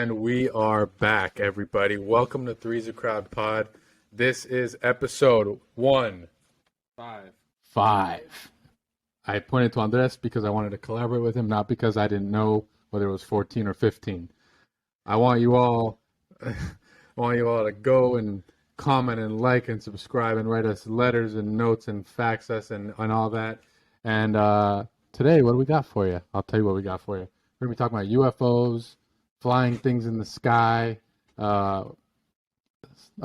And we are back, everybody. Welcome to Three's a Crowd Pod. This is episode 155. I pointed to Andres because I wanted to collaborate with him, not because I didn't know whether it was 14 or 15. I want you all to go and comment and like and subscribe and write us letters and notes and fax us and all that. And today, what do we got for you? I'll tell you what we got for you. We're going to be talking about UFOs, flying things in the sky, of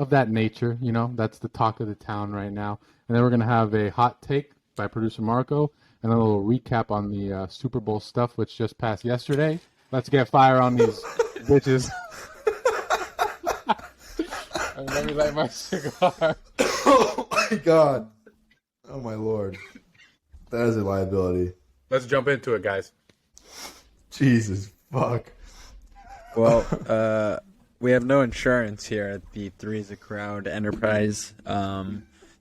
that nature. You know, that's the talk of the town right now. And then we're going to have a hot take by producer Marco and a little recap on the Super Bowl stuff, which just passed yesterday. Let's get fire on these bitches. Let me light my cigar. Oh my God. Oh my Lord. That is a liability. Let's jump into it, guys. Jesus fuck. Well, we have no insurance here at the Three's a Crowd Enterprise.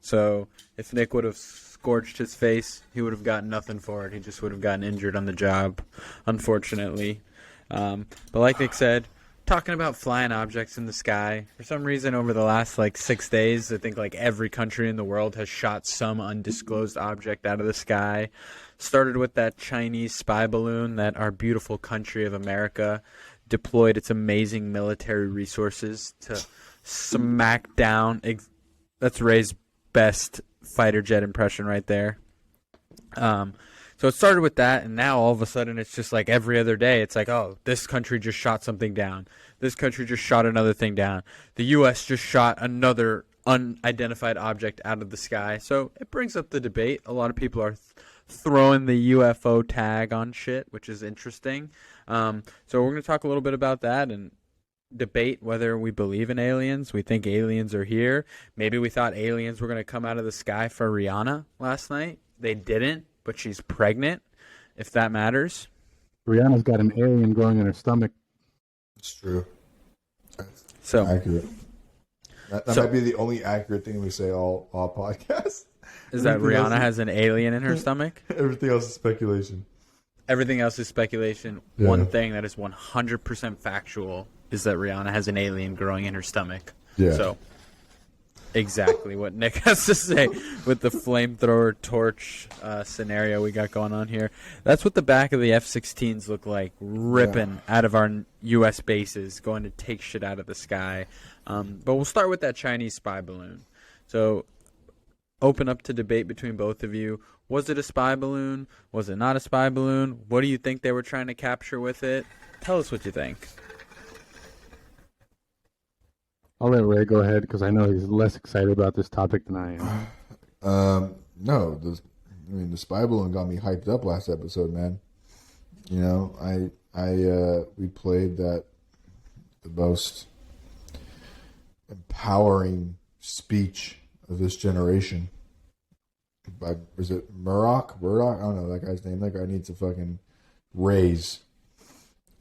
So if Nick would have scorched his face, he would have gotten nothing for it. He just would have gotten injured on the job, unfortunately. But like Nick said, talking about flying objects in the sky. For some reason, over the last 6 days, I think every country in the world has shot some undisclosed object out of the sky. Started with that Chinese spy balloon that our beautiful country of America deployed its amazing military resources to smack down. That's Ray's best fighter jet impression right there. So it started with that, and now all of a sudden it's just every other day. It's oh, this country just shot something down. This country just shot another thing down. The U.S. just shot another unidentified object out of the sky. So it brings up the debate. A lot of people are throwing the UFO tag on shit, which is interesting. So we're going to talk a little bit about that and debate whether we believe in aliens. We think aliens are here. Maybe we thought aliens were going to come out of the sky for Rihanna last night. They didn't. But she's pregnant, if that matters. Rihanna's got an alien growing in her stomach. It's true. That's so accurate. That might be the only accurate thing we say all podcasts. Is that Rihanna has an alien in her stomach? Everything else is speculation. Everything else is speculation. Yeah. One thing that is 100% factual is that Rihanna has an alien growing in her stomach. Yeah. So exactly what Nick has to say with the flamethrower torch scenario we got going on here. That's what the back of the F-16s look like, ripping out of our U.S. bases, going to take shit out of the sky. But we'll start with that Chinese spy balloon. So open up to debate between both of you. Was it a spy balloon? Was it not a spy balloon? What do you think they were trying to capture with it? Tell us what you think. I'll let Ray go ahead because I know he's less excited about this topic than I am. No, the spy balloon got me hyped up last episode, man. You know, we played that the most empowering speech of this generation. Is it Murdoch? I don't know that guy's name. That guy needs a fucking raise.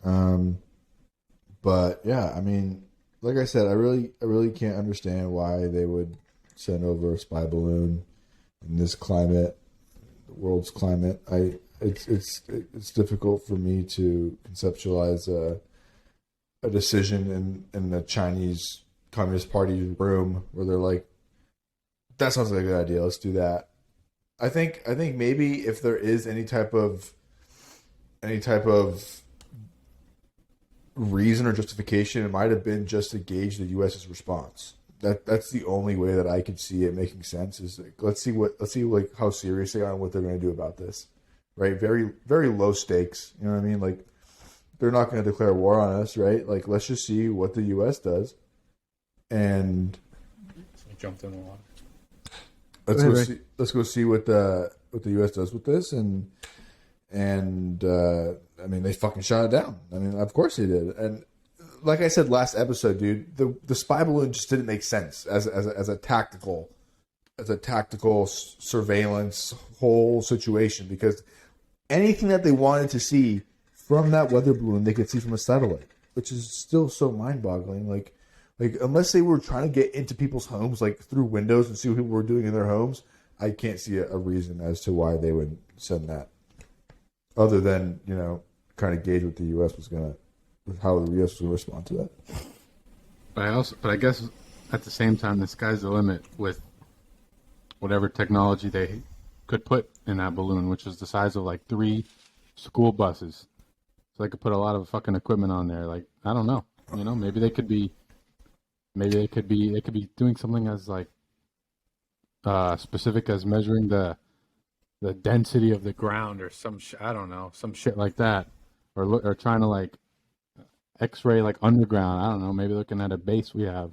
But yeah, I mean, like I said, I really can't understand why they would send over a spy balloon in this climate, the world's climate. It's difficult for me to conceptualize a decision in the Chinese Communist Party room where they're like, that sounds like a good idea. Let's do that. I think maybe if there is any type of reason or justification, it might have been just to gauge the U.S.'s response. That's the only way that I could see it making sense. Is let's see how serious they are and what they're going to do about this, right? Very, very low stakes. You know what I mean? They're not going to declare war on us, right? Let's just see what the U.S. does, and so we jumped in the water. Let's go see what the U.S. does with this, and I mean, they fucking shot it down. I mean, of course they did. And like I said last episode, dude, the spy balloon just didn't make sense as a tactical surveillance whole situation, because anything that they wanted to see from that weather balloon, they could see from a satellite, which is still so mind-boggling. Like unless they were trying to get into people's homes, through windows and see what people were doing in their homes, I can't see a reason as to why they would send that, other than, kind of gauge what the U.S. was going to how the U.S. will respond to that. But I guess at the same time, the sky's the limit with whatever technology they could put in that balloon, which is the size of like 3 school buses. So they could put a lot of fucking equipment on there. Like, I don't know. You know, maybe they could be doing something as like specific as measuring the density of the ground or I don't know, some shit like that, or trying to like X-ray like underground. I don't know. Maybe looking at a base we have.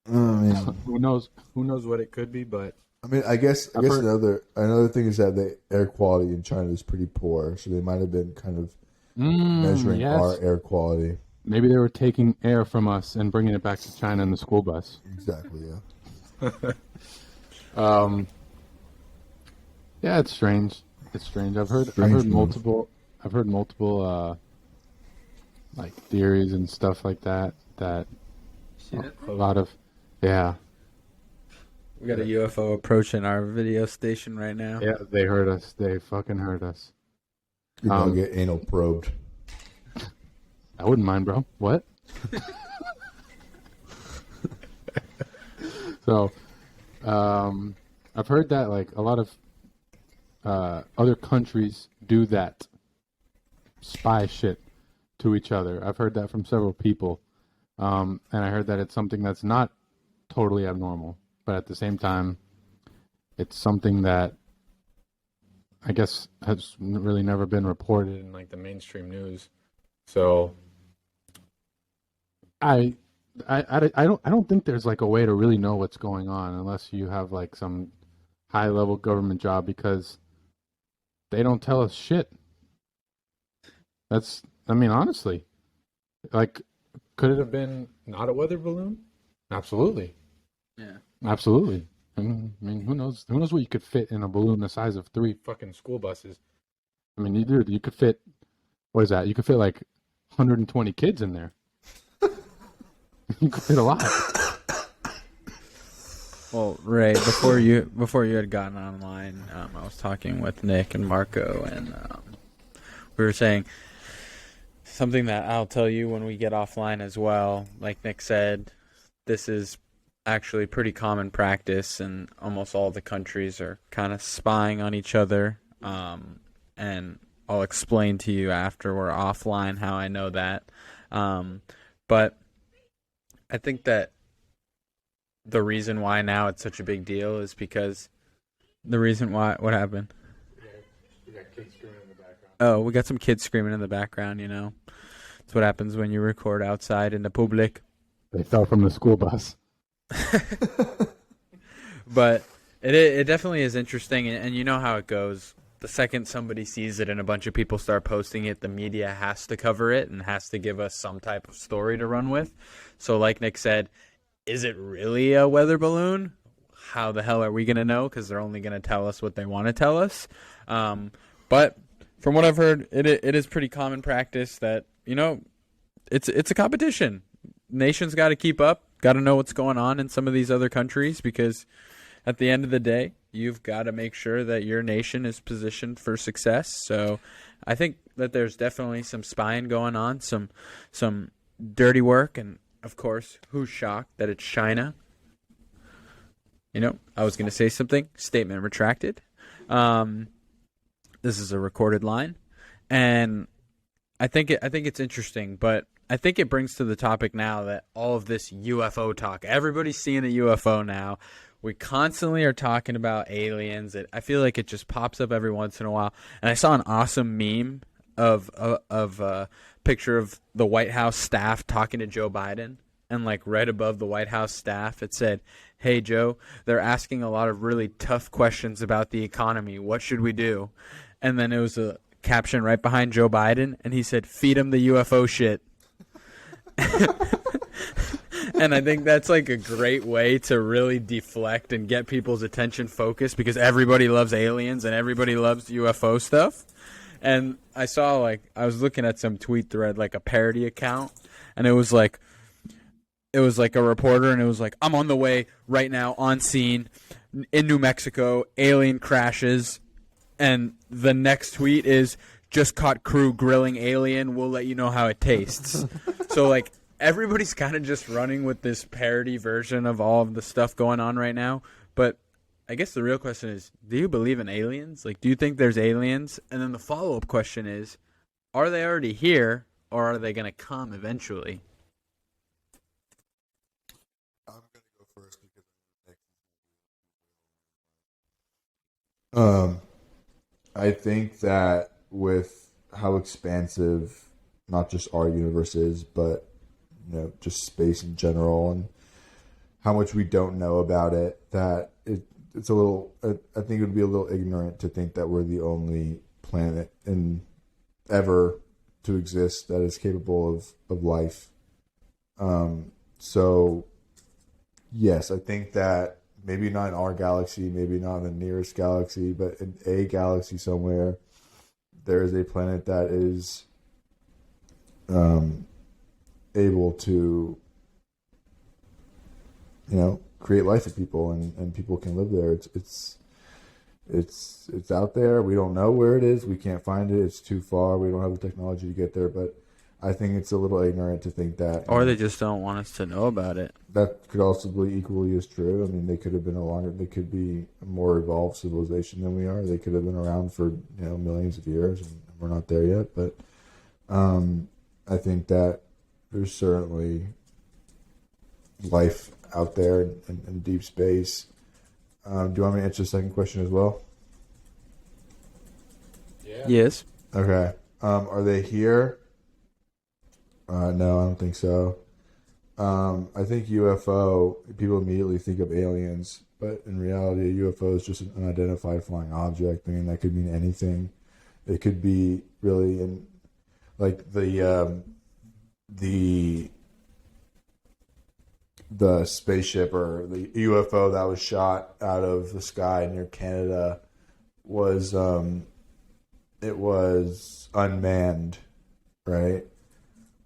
I mean, Who knows? Who knows what it could be? But I mean, I guess another thing is that the air quality in China is pretty poor, so they might have been kind of measuring our air quality. Maybe they were taking air from us and bringing it back to China in the school bus. Exactly. Yeah. Yeah, it's strange. It's strange. I've heard multiple like theories and stuff like that. That a lot of yeah. We got a UFO approaching our video station right now. Yeah, they heard us. They fucking heard us. You're gonna get anal probed. I wouldn't mind, bro. What? So, I've heard that like a lot of other countries do that spy shit to each other. I've heard that from several people, and I heard that it's something that's not totally abnormal, but at the same time, it's something that I guess has really never been reported in like the mainstream news. So I don't think there's like a way to really know what's going on unless you have like some high level government job, because they don't tell us shit. I mean, honestly, like, could it have been not a weather balloon? Absolutely. Yeah. Absolutely. I mean, who knows? Who knows what you could fit in a balloon the size of 3 fucking school buses? I mean, you could fit. What is that? You could fit like 120 kids in there. You could fit a lot. Well, Ray, before you had gotten online, I was talking with Nick and Marco, and we were saying something that I'll tell you when we get offline as well. Like Nick said, this is actually pretty common practice, and almost all the countries are kind of spying on each other. And I'll explain to you after we're offline how I know that. But I think that the reason why now it's such a big deal is because what happened? We got kids screaming in the background. Oh, we got some kids screaming in the background, you know. That's what happens when you record outside in the public. They fell from the school bus. But it definitely is interesting, and you know how it goes. The second somebody sees it and a bunch of people start posting it, the media has to cover it and has to give us some type of story to run with. So like Nick said, is it really a weather balloon? How the hell are we going to know? Because they're only going to tell us what they want to tell us. But from what I've heard, it is pretty common practice that, you know, it's a competition. Nations got to keep up, got to know what's going on in some of these other countries, because at the end of the day, you've got to make sure that your nation is positioned for success. So I think that there's definitely some spying going on, some dirty work, and of course, who's shocked that it's China? You know, I was going to say something. Statement retracted. This is a recorded line, and I think it's interesting, but I think it brings to the topic now that all of this UFO talk, everybody's seeing a UFO now. We constantly are talking about aliens. I feel like it just pops up every once in a while. And I saw an awesome meme of a picture of the White House staff talking to Joe Biden. And like right above the White House staff, it said, "Hey, Joe, they're asking a lot of really tough questions about the economy. What should we do?" And then it was a caption right behind Joe Biden. And he said, "Feed him the UFO shit." And I think that's like a great way to really deflect and get people's attention focused, because everybody loves aliens and everybody loves UFO stuff. And I saw, like, I was looking at some tweet thread, like a parody account, and it was like a reporter, and it was like, "I'm on the way right now on scene in New Mexico, alien crashes." And the next tweet is, just caught crew grilling alien. We'll let you know how it tastes. So, like, everybody's kind of just running with this parody version of all of the stuff going on right now. But I guess the real question is, do you believe in aliens? Like, do you think there's aliens? And then the follow-up question is, are they already here, or are they going to come eventually? I'm going to go first because I think that with how expansive not just our universe is, but just space in general, and how much we don't know about it, that it's a little. I think it would be a little ignorant to think that we're the only planet ever to exist that is capable of life. So, yes, I think that maybe not in our galaxy, maybe not in the nearest galaxy, but in a galaxy somewhere, there is a planet that is able to, create life for people, and people can live there. It's out there. We don't know where it is. We can't find it. It's too far. We don't have the technology to get there. But I think it's a little ignorant to think that. Or they just don't want us to know about it. That could also be equally as true. I mean, they could have been they could be a more evolved civilization than we are. They could have been around for millions of years, and we're not there yet. But I think that there's certainly life out there in deep space. Do you want me to answer the second question as well? Yeah. Yes. Okay. Are they here? No, I don't think so. I think UFO, people immediately think of aliens, but in reality, a UFO is just an unidentified flying object. I mean, that could mean anything. It could be really like the spaceship or the UFO that was shot out of the sky near Canada was it was unmanned, right?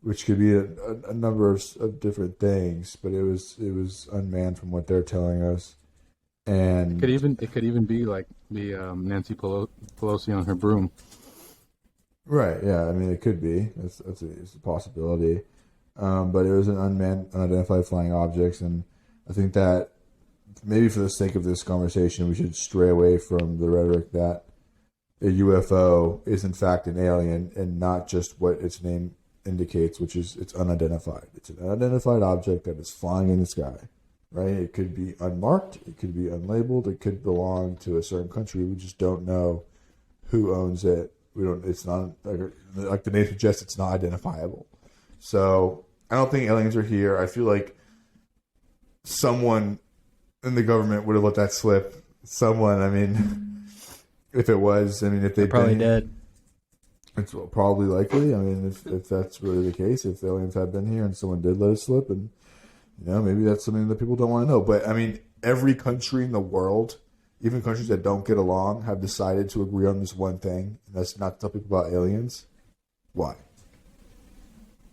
Which could be a number of different things, but it was unmanned from what they're telling us. And it could even be like the Nancy Pelosi on her broom. Right, yeah, I mean it could be. It's a possibility. But it was an unmanned, unidentified flying objects, and I think that maybe for the sake of this conversation, we should stray away from the rhetoric that a UFO is in fact an alien and not just what its name indicates, which is it's unidentified. It's an unidentified object that is flying in the sky, right? It could be unmarked, it could be unlabeled, it could belong to a certain country. We just don't know who owns it. We don't. It's not like the name suggests. It's not identifiable. So I don't think aliens are here. I feel like someone in the government would have let that slip. Someone, I mean, if it was, I mean, if they're probably dead. It's probably likely. I mean, if that's really the case, if aliens had been here and someone did let it slip, and maybe that's something that people don't want to know. But I mean, every country in the world, even countries that don't get along, have decided to agree on this one thing, and that's not to tell people about aliens. Why?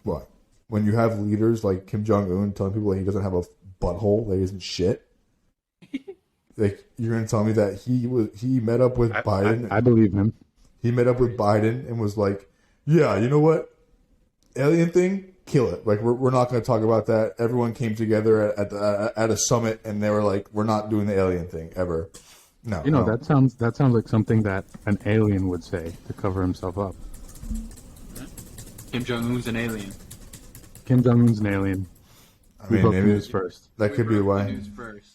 What? When you have leaders like Kim Jong-un telling people that he doesn't have a butthole, that he isn't shit, like you're going to tell me that he met up with Biden? I believe him. He met up with Biden and was like, "Yeah, you know what? Alien thing, kill it. Like we're not going to talk about that." Everyone came together at a summit and they were like, "We're not doing the alien thing ever." No, no. That sounds like something that an alien would say to cover himself up. Kim Jong-un's an alien. Kim Jong-un's an alien. I mean, maybe news first. That could be why.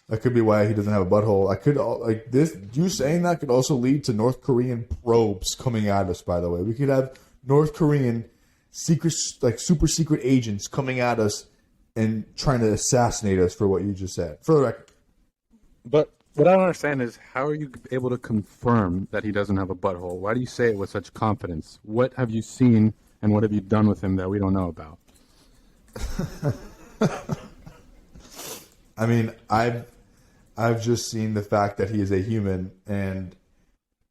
That could be why he doesn't have a butthole. I could like this. You saying that could also lead to North Korean probes coming at us. By the way, we could have North Korean super secret agents coming at us and trying to assassinate us for what you just said. For the record. But what I don't understand is how are you able to confirm that he doesn't have a butthole? Why do you say it with such confidence? What have you seen and what have you done with him that we don't know about? I mean, I've just seen the fact that he is a human, and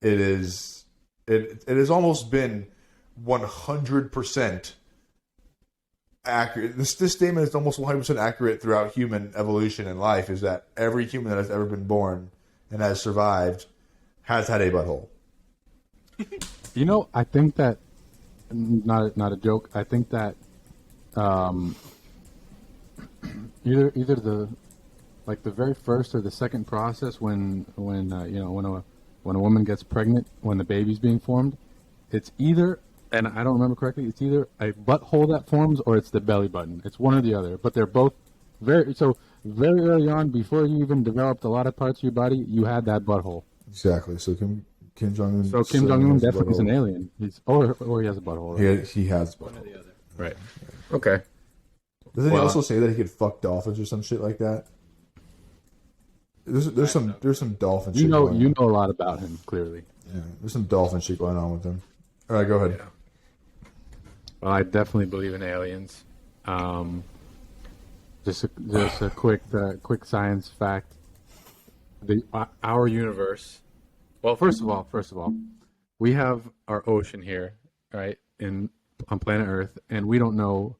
it has almost been 100% accurate. This statement is almost 100% accurate throughout human evolution and life. Is that every human that has ever been born and has survived has had a butthole. I think that not a joke. I think that um, either the like the very first or the second process when a woman gets pregnant, when the baby's being formed, it's either, and I don't remember correctly, it's either a butthole that forms or it's the belly button. It's one or the other, but they're both very early on, before you even developed a lot of parts of your body, you had that butthole. Exactly. So Kim Jong Un. So Kim Jong Un definitely is an alien. Or he has a butthole. Right? He has a butthole. Right. Okay. Doesn't he also say that he could fuck dolphins or some shit like that? There's some dolphin shit. You know a lot about him, clearly. Yeah, there's some dolphin shit going on with him. All right, go ahead. Yeah. Well, I definitely believe in aliens. Just a quick science fact. Our universe. Well, first of all, we have our ocean here, right, on planet Earth, and we don't know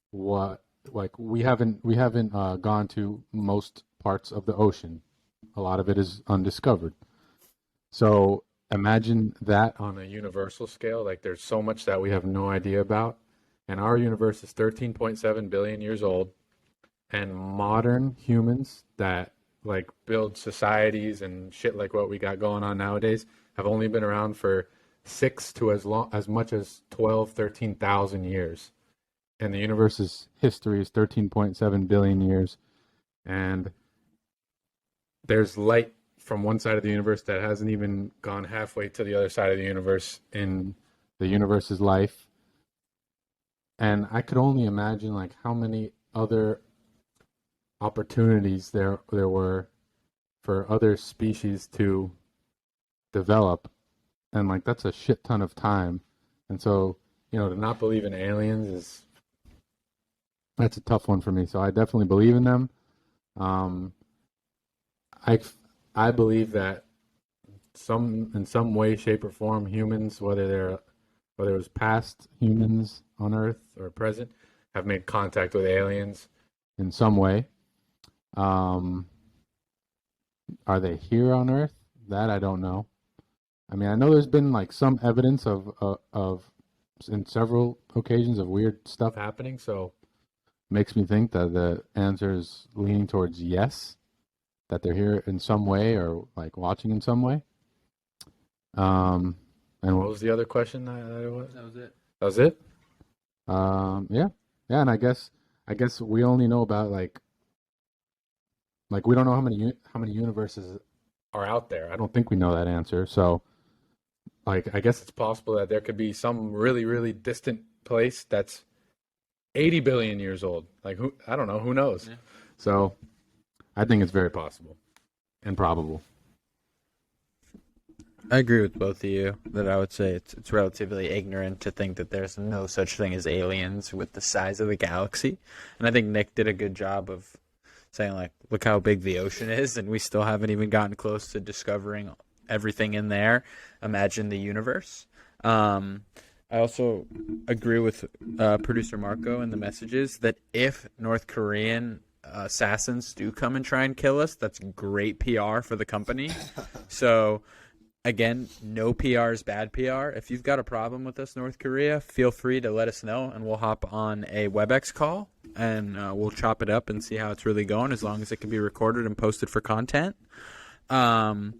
what. Like we haven't gone to most parts of the ocean. A lot of it is undiscovered. So imagine that on a universal scale. Like there's so much that we have no idea about, and our universe is 13.7 billion years old, and modern humans that like build societies and shit like what we got going on nowadays have only been around for 6 to as much as 12, 13,000 years. And the universe's history is 13.7 billion years. And there's light from one side of the universe that hasn't even gone halfway to the other side of the universe in the universe's life. And I could only imagine like how many other opportunities there were for other species to develop. And like that's a shit ton of time. And so, to not believe in aliens that's a tough one for me. So I definitely believe in them. I believe that in some way, shape, or form, humans, whether it was past humans on Earth or present, have made contact with aliens in some way. Are they here on Earth? That I don't know. I mean, I know there's been like some evidence of in several occasions of weird stuff happening. So makes me think that the answer is leaning towards yes, that they're here in some way or like watching in some way. And what was the other question? That was it. That was it. Yeah. And I guess we only know about like we don't know how many universes are out there. I don't think we know that answer. So like I guess it's possible that there could be some really, really distant place that's 80 billion years old. Like I don't know, who knows? Yeah. So I think it's very possible and probable. I agree with both of you that I would say it's relatively ignorant to think that there's no such thing as aliens with the size of the galaxy. And I think Nick did a good job of saying like, look how big the ocean is, and we still haven't even gotten close to discovering everything in there. Imagine the universe. I also agree with producer Marco in the messages that if North Korean assassins do come and try and kill us, that's great PR for the company. So, again, no PR is bad PR. If you've got a problem with us, North Korea, feel free to let us know, and we'll hop on a WebEx call, and we'll chop it up and see how it's really going, as long as it can be recorded and posted for content. And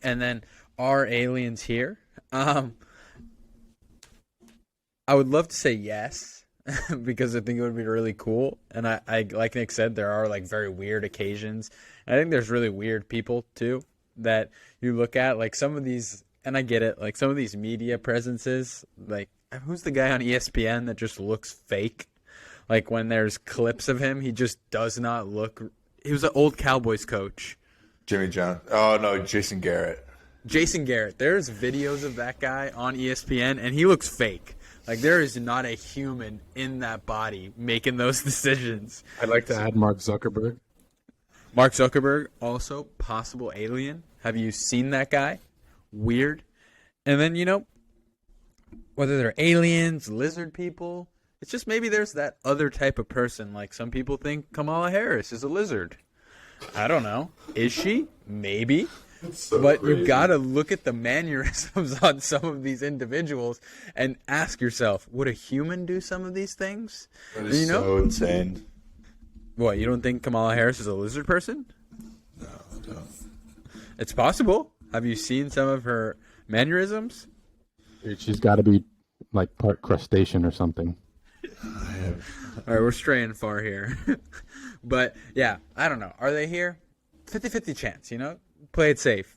then, are aliens here? I would love to say yes, because I think it would be really cool. And I like Nick said, there are like very weird occasions. And I think there's really weird people too that you look at, like some of these, and I get it, like some of these media presences, like who's the guy on ESPN that just looks fake? Like when there's clips of him, he just does not look. He was an old Cowboys coach. Jimmy John. Oh no, Jason Garrett. Jason Garrett. There's videos of that guy on ESPN, and he looks fake. Like, there is not a human in that body making those decisions. I'd like to add Mark Zuckerberg. Mark Zuckerberg, also possible alien. Have you seen that guy? Weird. And then, whether they're aliens, lizard people, it's just maybe there's that other type of person. Like, some people think Kamala Harris is a lizard. I don't know. Is she? Maybe. So but crazy. you gotta look at the mannerisms on some of these individuals and ask yourself, would a human do some of these things? That is so insane. What, you don't think Kamala Harris is a lizard person? No, I don't. It's possible. Have you seen some of her mannerisms? Dude, she's got to be like part crustacean or something. I have. All right, we're straying far here. But, yeah, I don't know. Are they here? 50-50 chance, Play it safe.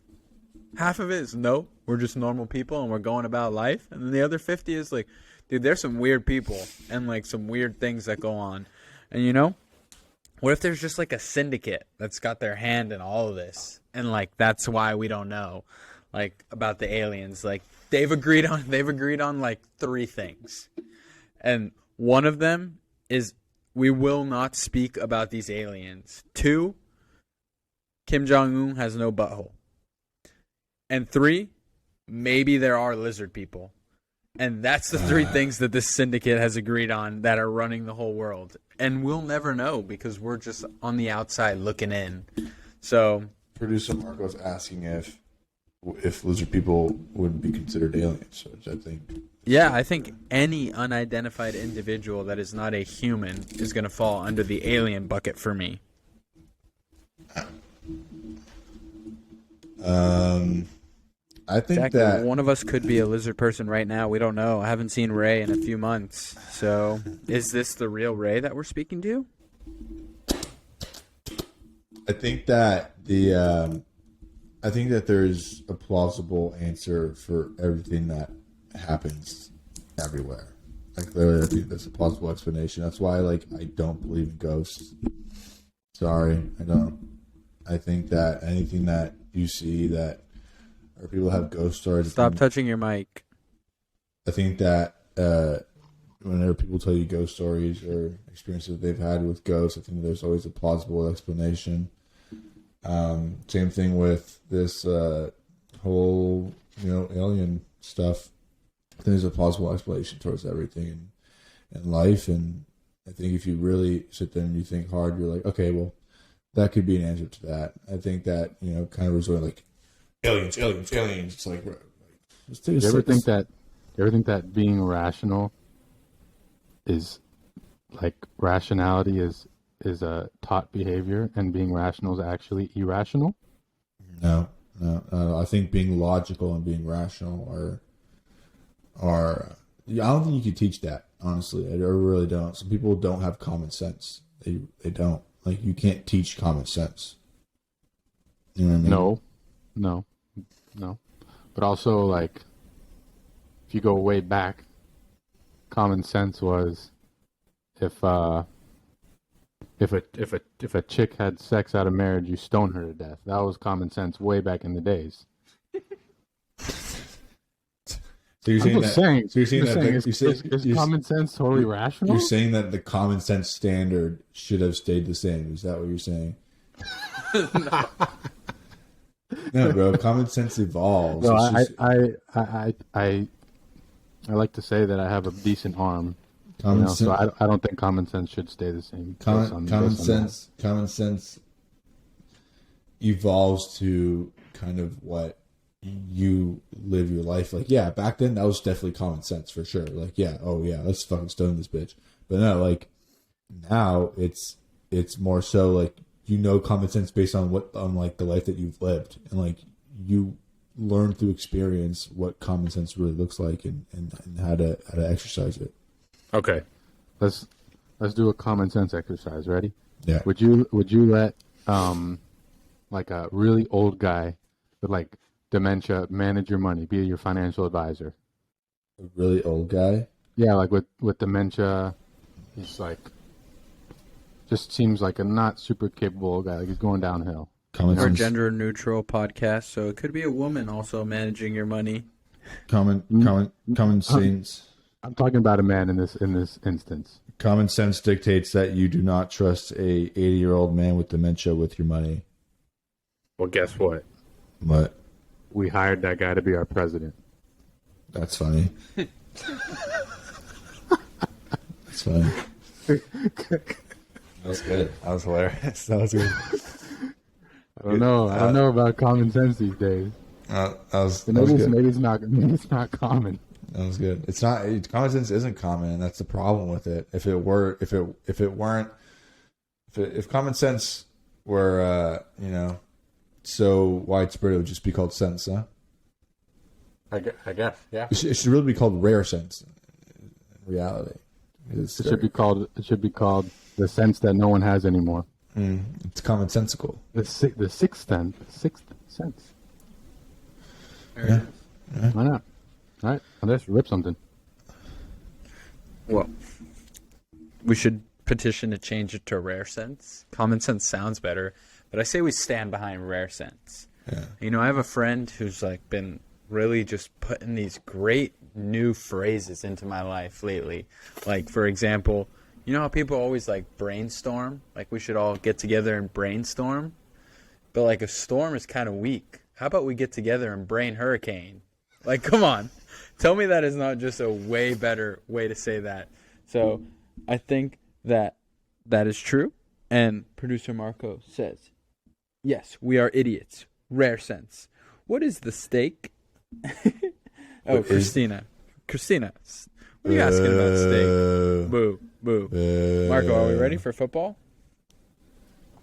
Half of it is no, we're just normal people and we're going about life. And then the other 50 is like, dude, there's some weird people and like some weird things that go on. And what if there's just like a syndicate that's got their hand in all of this? And like, that's why we don't know, like, about the aliens. Like, they've agreed on like 3 things. And one of them is we will not speak about these aliens. 2, Kim Jong-un has no butthole. And 3, maybe there are lizard people. And that's the 3 things that this syndicate has agreed on that are running the whole world. And we'll never know because we're just on the outside looking in. So, Producer Marco's asking if lizard people would be considered aliens, which I think. yeah, I think any unidentified individual that is not a human is going to fall under the alien bucket for me. I think Exactly. that One of us could be a lizard person right now. We don't know. I haven't seen Ray in a few months. So, is this the real Ray that we're speaking to? I think that there's a plausible answer for everything that happens everywhere. Like, literally, I think that's a plausible explanation. That's why, like, I don't believe in ghosts. Sorry, I don't. I think that anything that you see that, or people have ghost stories. Stop touching your mic. I think that whenever people tell you ghost stories or experiences they've had with ghosts, I think there's always a plausible explanation. Same thing with this whole, alien stuff. I think there's a plausible explanation towards everything in life. And I think if you really sit there and you think hard, you're like, okay, well, that could be an answer to that. I think that, kind of resort like aliens. It's like, You ever think that being rational is like rationality is a taught behavior and being rational is actually irrational? No. I think being logical and being rational are I don't think you can teach that, honestly. I really don't. Some people don't have common sense. They don't. Like, you can't teach common sense. You know what I mean? No. But also, like, if you go way back, common sense was if a chick had sex out of marriage, you stone her to death. That was common sense way back in the days. So you're saying is common sense totally rational? You're saying that the common sense standard should have stayed the same. Is that what you're saying? No, bro. Common sense evolves. No, I like to say that I have a decent arm. So I don't think common sense should stay the same. Common sense evolves to kind of what you live your life like. Yeah, back then that was definitely common sense for sure. Like, let's fucking stone this bitch. But no, like, now it's more so like, common sense based on like the life that you've lived, and like you learn through experience what common sense really looks like and how to exercise it. Okay, let's do a common sense exercise. Ready? Yeah. Would you let like a really old guy with like dementia manage your money, be your financial advisor? A really old guy? Yeah, like with dementia, he's like just seems like a not super capable old guy. Like he's going downhill. We're a gender neutral podcast, so it could be a woman also managing your money. Common sense. I'm talking about a man in this instance. Common sense dictates that you do not trust a 80-year-old man with dementia with your money. Well, guess what? What? We hired that guy to be our president. That's funny. That's funny. That was good. That was hilarious. That was good. I don't know. I don't know about common sense these days. That was Maybe good. it's not common. That was good. It's not. Common sense isn't common, and that's the problem with it. If common sense were, so widespread, it would just be called sense, huh? I guess, yeah. It should really be called rare sense. In reality, It should be called the sense that no one has anymore. It's commonsensical. The sixth sense. Yeah. Why not? All right, let's rip something. Well, we should petition to change it to rare sense. Common sense sounds better, but I say we stand behind rare sense. Yeah. I have a friend who's like been really just putting these great new phrases into my life lately. Like, for example, you know how people always like brainstorm? Like, we should all get together and brainstorm? But like, a storm is kind of weak. How about we get together and brain hurricane? Like, come on. Tell me that is not just a way better way to say that. So I think that is true. And producer Marco says, yes, we are idiots. Rare sense. What is the stake? Christina. Christina, what are you asking about steak? Boo, boo. Marco, are we ready for football?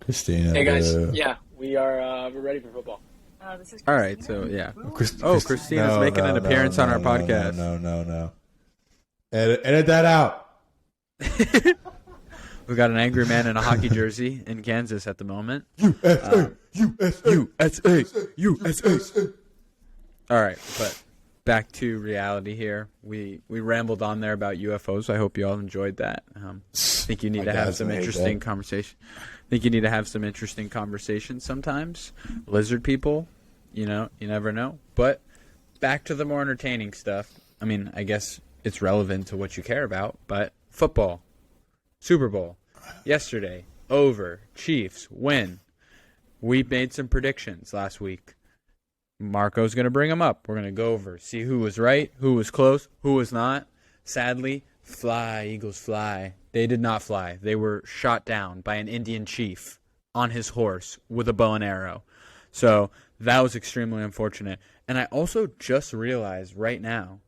Christina. Hey guys, yeah, we're ready for football. This is All right, so yeah. Christina's making an appearance on our podcast. No. Edit that out. We got an angry man in a hockey jersey in Kansas at the moment. USA. All right, but back to reality here. We rambled on there about UFOs. I hope you all enjoyed that. I think you need to have some interesting conversation. I think you need to have some interesting conversations sometimes. Lizard people, you never know. But back to the more entertaining stuff. I mean, I guess it's relevant to what you care about, but football, Super Bowl, yesterday, over, Chiefs, win. We made some predictions last week. Marco's going to bring them up. We're going to go over, see who was right, who was close, who was not. Sadly, fly, Eagles fly. They did not fly. They were shot down by an Indian chief on his horse with a bow and arrow. So that was extremely unfortunate. And I also just realized right now,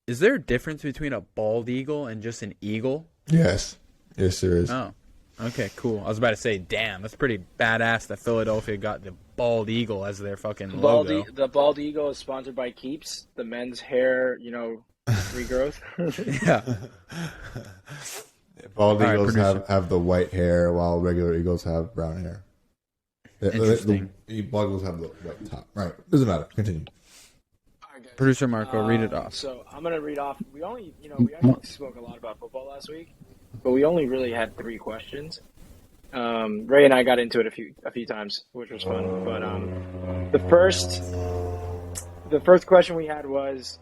is there a difference between a bald eagle and just an eagle? Yes, there is. Oh, okay, cool. I was about to say, damn, that's pretty badass that Philadelphia got the bald eagle as their fucking logo. The bald eagle is sponsored by Keeps, the men's hair, regrowth. Yeah. Bald eagles producer. have the white hair, while regular eagles have brown hair. Interesting. The bald eagles have the white top. Right. Doesn't matter. Continue. Producer Marco, read it off. So I'm gonna read off. We only, we actually spoke a lot about football last week, but we only really had 3 questions. Ray and I got into it a few times, which was fun. But the first question we had was,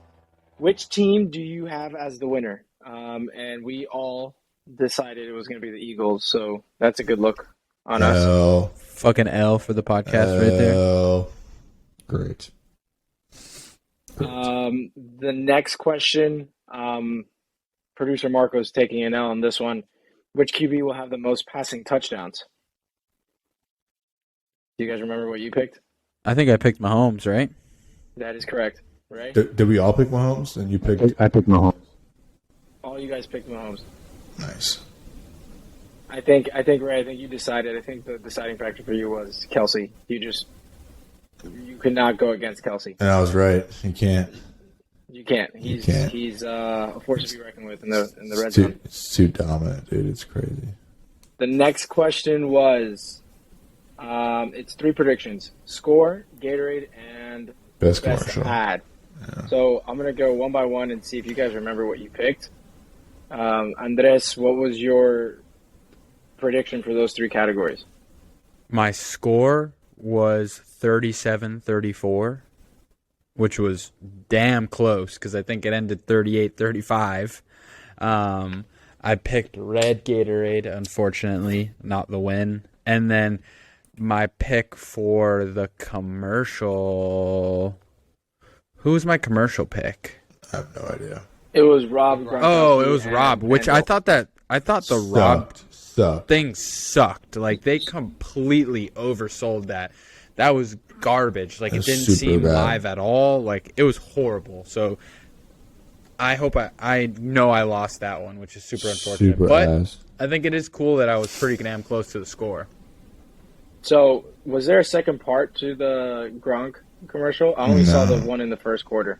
which team do you have as the winner? And we all decided it was going to be the Eagles. So that's a good look on us. Fucking L for the podcast right there. Great. The next question, producer Marco's taking an L on this one. Which QB will have the most passing touchdowns? Do you guys remember what you picked? I think I picked Mahomes, right? That is correct, right? Did we all pick Mahomes and you picked? I picked Mahomes. All you guys picked Mahomes. Nice. I think Ray, you decided. I think the deciding factor for you was Kelsey. You could not go against Kelsey. And I was right. You can't. You can't. He's a force to be reckoned with in the red zone. It's too dominant, dude. It's crazy. The next question was, it's 3 predictions: score, Gatorade, and Best commercial. ad. Yeah. So I'm gonna go one by one and see if you guys remember what you picked. Andres, what was your prediction for those 3 categories? My score was 37-34, which was damn close because I think it ended 38-35. I picked red Gatorade, unfortunately, not the win. And then my pick for the commercial... Who was my commercial pick? I have no idea. It was Rob. Oh, it was Rob, which I thought the Rob Sucked. thing sucked. Like, they completely oversold that. that was garbage. Like, it That's didn't super seem bad. live at all. Like, it was horrible. So I hope I know I lost that one, which is super unfortunate. Super But ass. I think it is cool that I was pretty damn close to the score. So, was there a second part to the Gronk commercial? I only saw No. the one in the first quarter.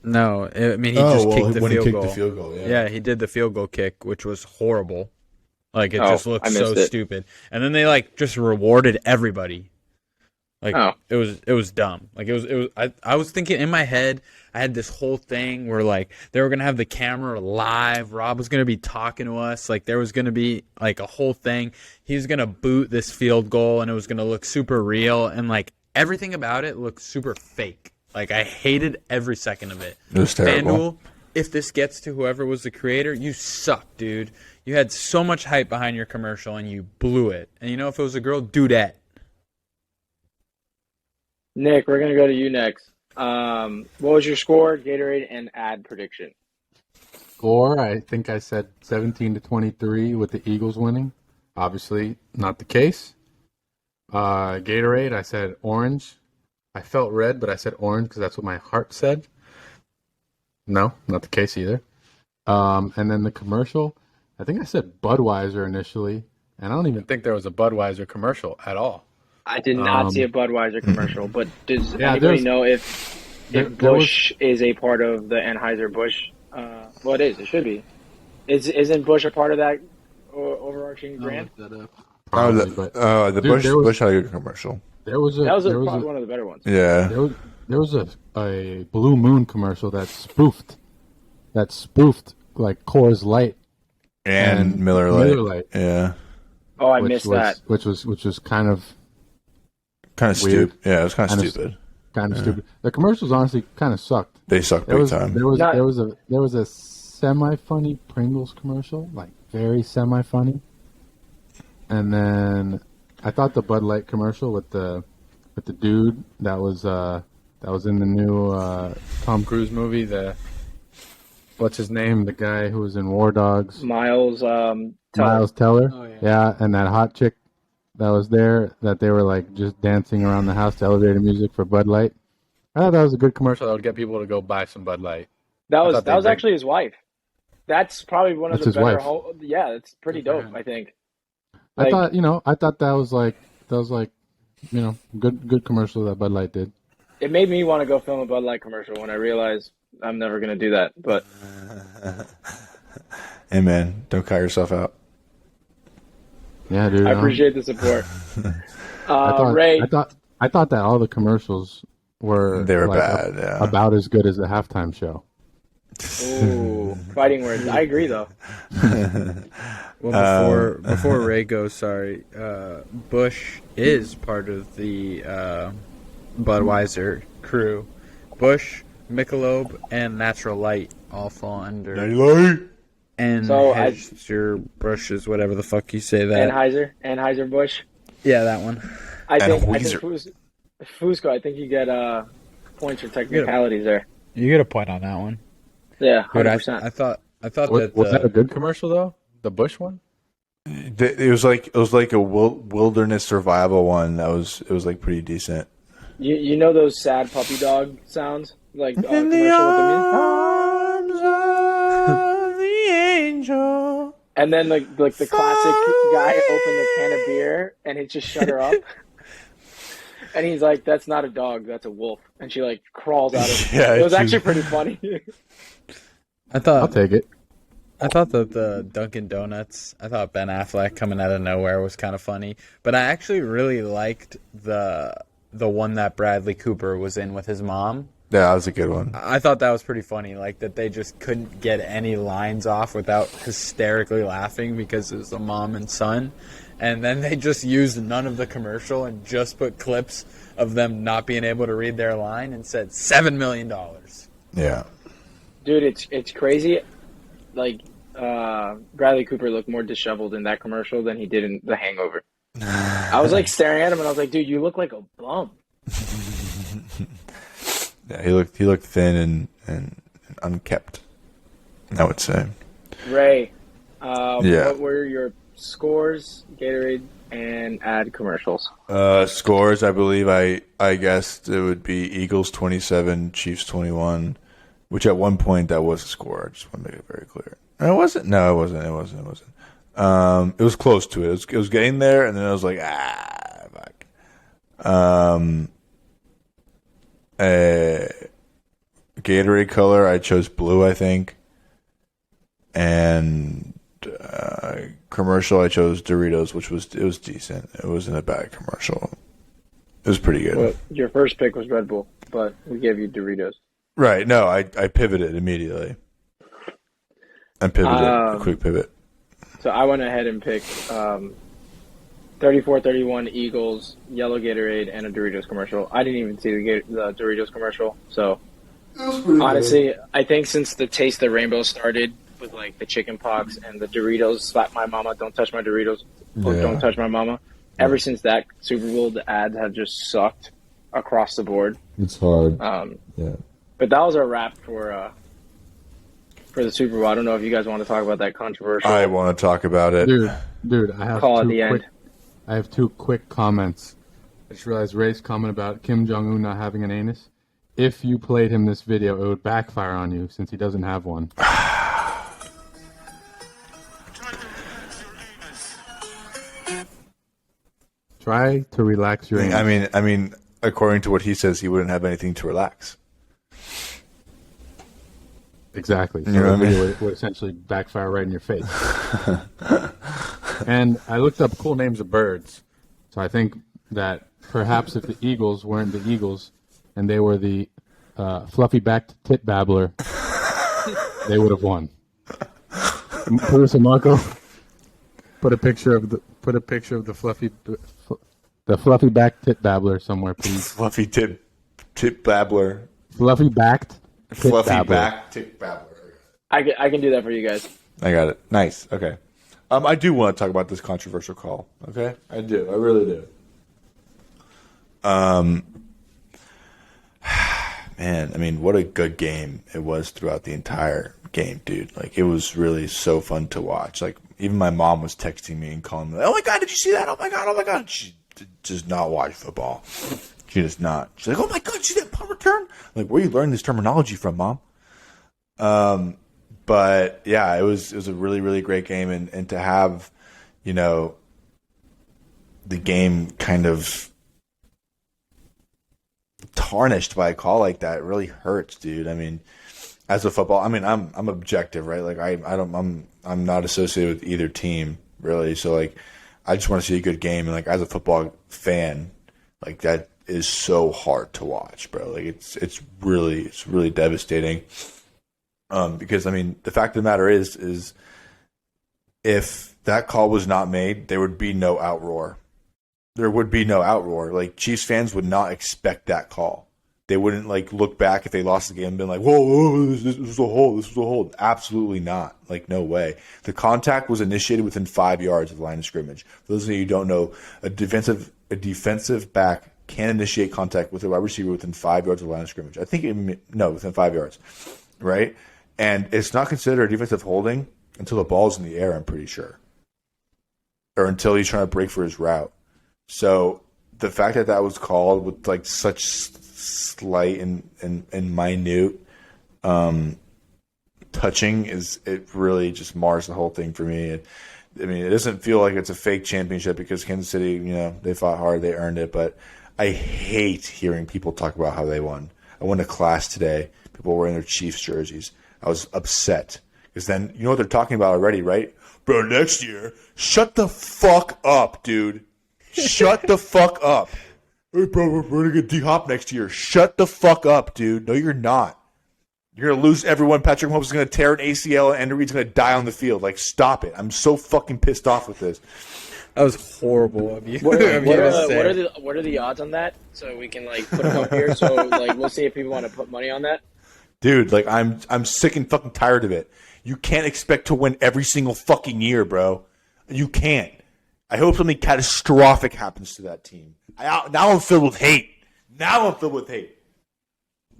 No, I mean, he just kicked the when field he kicked goal. the field goal, yeah. Yeah, he did the field goal kick, which was horrible. Like, it Oh, just looked I so missed it. stupid. And then they, like, just rewarded everybody. Like, Oh. it was dumb. Like, I was thinking in my head, I had this whole thing where, like, they were going to have the camera live. Rob was going to be talking to us. Like, there was going to be, like, a whole thing. He was going to boot this field goal, and it was going to look super real. And, like, everything about it looked super fake. Like, I hated every second of it. It was terrible. FanDuel, if this gets to whoever was the creator, you suck, dude. You had so much hype behind your commercial, and you blew it. And you know, if it was a girl, do that. Nick, we're gonna go to you next. What was your score, Gatorade, and ad prediction? Score, I think I said 17-23 with the Eagles winning. Obviously, not the case. Gatorade, I said orange. I felt red, but I said orange because that's what my heart said. No, not the case either. And then the commercial, I think I said Budweiser initially, and I don't even think there was a Budweiser commercial at all. I did not see a Budweiser commercial, but does Yeah, anybody there's- know if there Bush is a part of the Anheuser-Busch? Well, it is. It should be. Isn't Bush a part of that overarching brand? Probably, but the Dude, Bush there was- Bush had a good commercial. there was Probably one of the better ones. Yeah. there was a Blue Moon commercial that spoofed like Coors Light And Miller Lite. Yeah. Oh, I which missed was, that. which was kind of Kind of Weird. stupid. Yeah, it was kind of Kind of stupid. stupid. The commercials honestly kind of sucked. They sucked There big was time. there was Not- there was a semi funny Pringles commercial, like very semi funny, and then I thought the Bud Light commercial with the dude that was in the new Tom Cruise movie, what's his name, the guy who was in War Dogs, Miles Miles Teller. Oh, yeah. Yeah, and that hot chick that was there, that they were like just dancing around the house to elevator music for Bud Light. I thought that was a good commercial that would get people to go buy some Bud Light. That I was thought that they was did. actually his wife. That's probably one of That's the his better. wife. Yeah, it's pretty Good for dope. him. I think. I Like- thought that was like good commercial that Bud Light did. It made me want to go film a Bud Light commercial when I realized I'm never gonna do that. But Hey, man, don't cut yourself out. Yeah, dude. I appreciate the support. Ray, I thought that all the commercials were They were like, bad, yeah. about as good as the halftime show. ooh, fighting words. I agree though. Well, before Ray goes, sorry, Bush is part of the Budweiser crew. Bush, Michelob, and Natural Light all fall under. And So your brushes, whatever the fuck you say that. Anheuser-Busch. Yeah, that one. I think Weezer. Fusco. I think you get points for technicalities there. You get a point on that one. Yeah, Dude, 100%. I thought Was that a good commercial though? The Bush one? It was like a wilderness survival one. It was like pretty decent. You know those sad puppy dog sounds, like commercial with the music? arms of the angel. And then like the classic guy opened the can of beer and he just shut her up. And he's like, "That's not a dog, that's a wolf." And she like crawls out of it. Yeah, It was she's- actually pretty funny. I'll take it. I thought that the Dunkin' Donuts, I thought Ben Affleck coming out of nowhere was kind of funny, but I actually really liked the one that Bradley Cooper was in with his mom. Yeah, that was a good one. I thought that was pretty funny, like that they just couldn't get any lines off without hysterically laughing because it was the mom and son. And then they just used none of the commercial and just put clips of them not being able to read their line and said $7 million. Yeah. Dude, it's crazy. Like Bradley Cooper looked more disheveled in that commercial than he did in The Hangover. I was like staring at him and I was like, "Dude, you look like a bum." Yeah, he looked thin and unkept, I would say. Ray, Yeah. what were your scores? Gatorade and add commercials. Scores, I believe I guessed it would be Eagles 27, Chiefs 21, which at one point that was a score. I just want to make it very clear. No, it wasn't. No, it wasn't. It wasn't. It was close to it. It was getting there, and then I was like, fuck. Gatorade color, I chose blue, I think. And commercial, I chose Doritos, which was decent. It wasn't a bad commercial. It was pretty good. Well, your first pick was Red Bull, but we gave you Doritos. Right. No, I pivoted immediately. I pivoted. A quick pivot. So I went ahead and picked 34-31 Eagles, yellow Gatorade, and a Doritos commercial. I didn't even see the Doritos commercial. So honestly, good. I think since the Taste the Rainbow started with like the chicken pox and the Doritos, slap my mama, don't touch my Doritos, or don't touch my mama. Ever since that Super Bowl, the ads have just sucked across the board. It's hard. But that was our wrap for the Super Bowl. I don't know if you guys want to talk about that controversial. I want to talk about it, dude. I have call at the end. I have two quick comments. I just realized Ray's comment about Kim Jong-un not having an anus. If you played him this video, it would backfire on you since he doesn't have one. Try to relax your anus. I mean, according to what he says, he wouldn't have anything to relax. Exactly. So you know the video would essentially backfire right in your face. And I looked up cool names of birds. So I think that perhaps if the Eagles weren't the Eagles and they were the fluffy-backed tit babbler, they would have won. Producer Marco, put a picture of the fluffy-backed tit babbler somewhere, please. Fluffy tit babbler. Fluffy-backed. Fluffy back tit babbler. I can do that for you guys. I got it. Nice. Okay. I do want to talk about this controversial call. Okay, I do. I really do. Man, I mean, what a good game it was throughout the entire game, dude. Like, it was really so fun to watch. Like, even my mom was texting me and calling me, "Oh my god, did you see that? Oh my god, oh my god." She does not watch football. She does not. She's like, "Oh my god, see that punt return?" I'm like, where are you learning this terminology from, Mom? But yeah, it was a really, really great game, and to have, you know, the game kind of tarnished by a call like that really hurts, dude. I mean, as a football, I mean, I'm objective, right? Like I'm not associated with either team really, so like I just want to see a good game, and like as a football fan, like that is so hard to watch, bro. Like it's really devastating. Because I mean, the fact of the matter is if that call was not made, there would be no outroar. There would be no outroar. Like, Chiefs fans would not expect that call. They wouldn't like look back if they lost the game and been like, whoa, this was a hold, this was a hold. Absolutely not. Like, no way. The contact was initiated within 5 yards of the line of scrimmage. For those of you who don't know, a defensive back can initiate contact with a wide receiver within 5 yards of the line of scrimmage. I think within 5 yards, right? And it's not considered a defensive holding until the ball's in the air, I'm pretty sure. Or until he's trying to break for his route. So the fact that was called with like such slight and minute touching it really just mars the whole thing for me. I mean, it doesn't feel like it's a fake championship because Kansas City, you know, they fought hard, they earned it, but I hate hearing people talk about how they won. I went to class today. People were wearing their Chiefs jerseys. I was upset because then you know what they're talking about already, right? Bro, next year, shut the fuck up, dude. Shut the fuck up. Hey, bro, we're going to get D-Hop next year. Shut the fuck up, dude. No, you're not. You're going to lose everyone. Patrick Mahomes is going to tear an ACL and Andy Reid's going to die on the field. Like, stop it. I'm so fucking pissed off with this. That was horrible of you. What are the odds on that? So we can like put them up here. So like we'll see if people want to put money on that. Dude, like I'm sick and fucking tired of it. You can't expect to win every single fucking year, bro. You can't. I hope something catastrophic happens to that team. Now I'm filled with hate.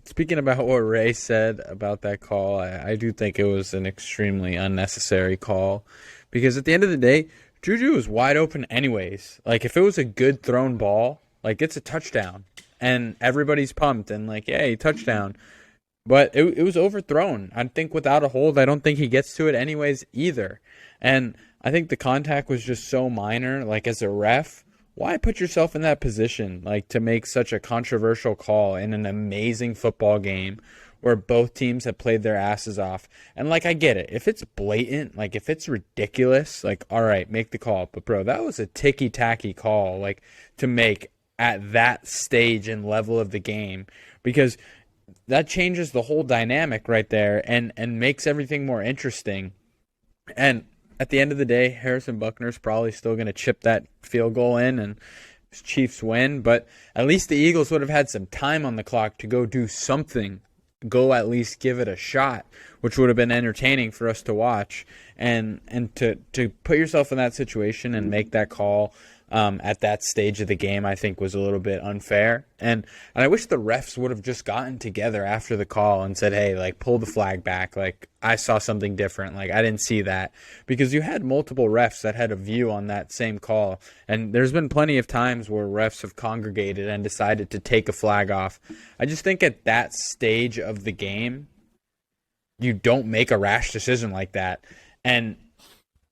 Speaking about what Ray said about that call, I do think it was an extremely unnecessary call because at the end of the day, Juju was wide open anyways. Like, if it was a good thrown ball, like, it's a touchdown. And everybody's pumped and like, yay, touchdown. But it was overthrown. I think without a hold, I don't think he gets to it anyways either. And I think the contact was just so minor. Like, as a ref, why put yourself in that position, like, to make such a controversial call in an amazing football game where both teams have played their asses off? And, like, I get it. If it's blatant, like, if it's ridiculous, like, all right, make the call. But, bro, that was a ticky-tacky call, like, to make at that stage and level of the game, because that changes the whole dynamic right there and makes everything more interesting. And at the end of the day, Harrison Buckner's probably still going to chip that field goal in and Chiefs win, but at least the Eagles would have had some time on the clock to go do something, go at least give it a shot, which would have been entertaining for us to watch. And to put yourself in that situation and make that call at that stage of the game, I think was a little bit unfair. And I wish the refs would have just gotten together after the call and said, hey, like, pull the flag back. Like, I saw something different. Like, I didn't see that. Because you had multiple refs that had a view on that same call. And there's been plenty of times where refs have congregated and decided to take a flag off. I just think at that stage of the game, you don't make a rash decision like that. And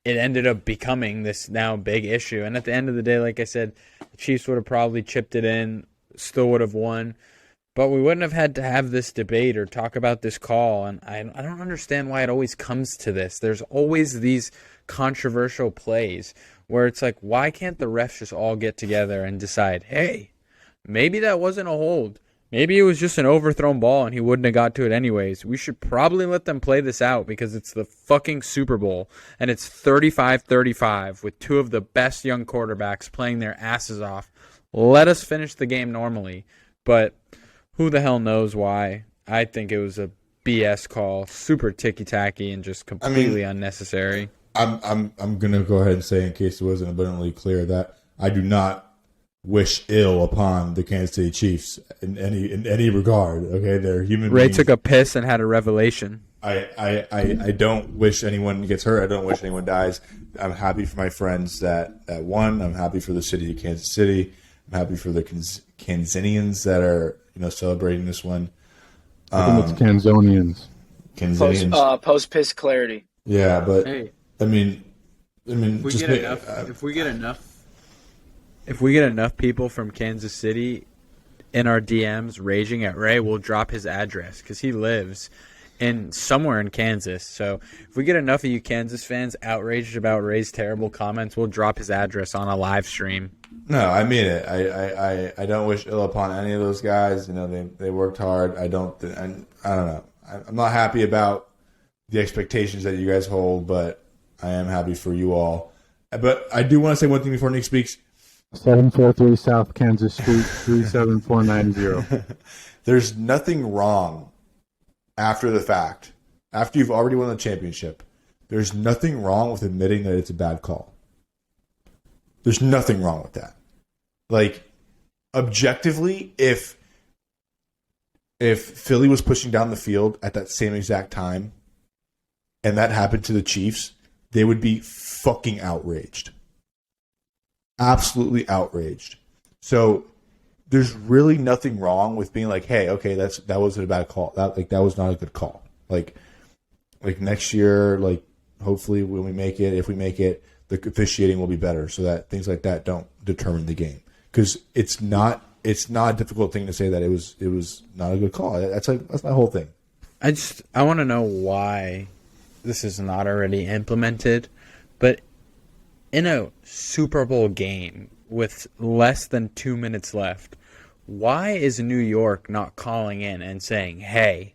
it ended up becoming this now big issue. And at the end of the day, like I said, the Chiefs would have probably chipped it in, still would have won. But we wouldn't have had to have this debate or talk about this call. And I don't understand why it always comes to this. There's always these controversial plays where it's like, why can't the refs just all get together and decide, hey, maybe that wasn't a hold. Maybe it was just an overthrown ball and he wouldn't have got to it anyways. We should probably let them play this out because it's the fucking Super Bowl and it's 35-35 with two of the best young quarterbacks playing their asses off. Let us finish the game normally. But who the hell knows why? I think it was a BS call, super ticky-tacky and just completely unnecessary. I'm gonna go ahead and say, in case it wasn't abundantly clear, that I do not wish ill upon the Kansas City Chiefs in any regard. Okay, they're human Ray beings. took a piss and had a revelation. I don't wish anyone gets hurt. I don't wish anyone dies. I'm happy for my friends that won. I'm happy for the city of Kansas City. I'm happy for the Kansanians that are celebrating this one. I think it's Kanzonians. Kanzanians. Post piss clarity. Yeah, but Hey, I mean, if we get enough people from Kansas City in our DMs raging at Ray, we'll drop his address because he lives somewhere in Kansas. So if we get enough of you Kansas fans outraged about Ray's terrible comments, we'll drop his address on a live stream. No, I mean it. I don't wish ill upon any of those guys. They worked hard. I don't know. I'm not happy about the expectations that you guys hold, but I am happy for you all. But I do want to say one thing before Nick speaks. 743 South Kansas Street, 37490. There's nothing wrong after the fact. After you've already won the championship, there's nothing wrong with admitting that it's a bad call. There's nothing wrong with that. Like, objectively, if Philly was pushing down the field at that same exact time and that happened to the Chiefs, they would be fucking outraged. Absolutely outraged. So there's really nothing wrong with being like, hey, okay, that wasn't a bad call. That was not a good call. Like next year, like, hopefully when we make it, if we make it, the officiating will be better so that things like that don't determine the game. Because it's not a difficult thing to say that it was not a good call. That's my whole thing. I want to know why this is not already implemented, but in a Super Bowl game with less than 2 minutes left, why is New York not calling in and saying, hey,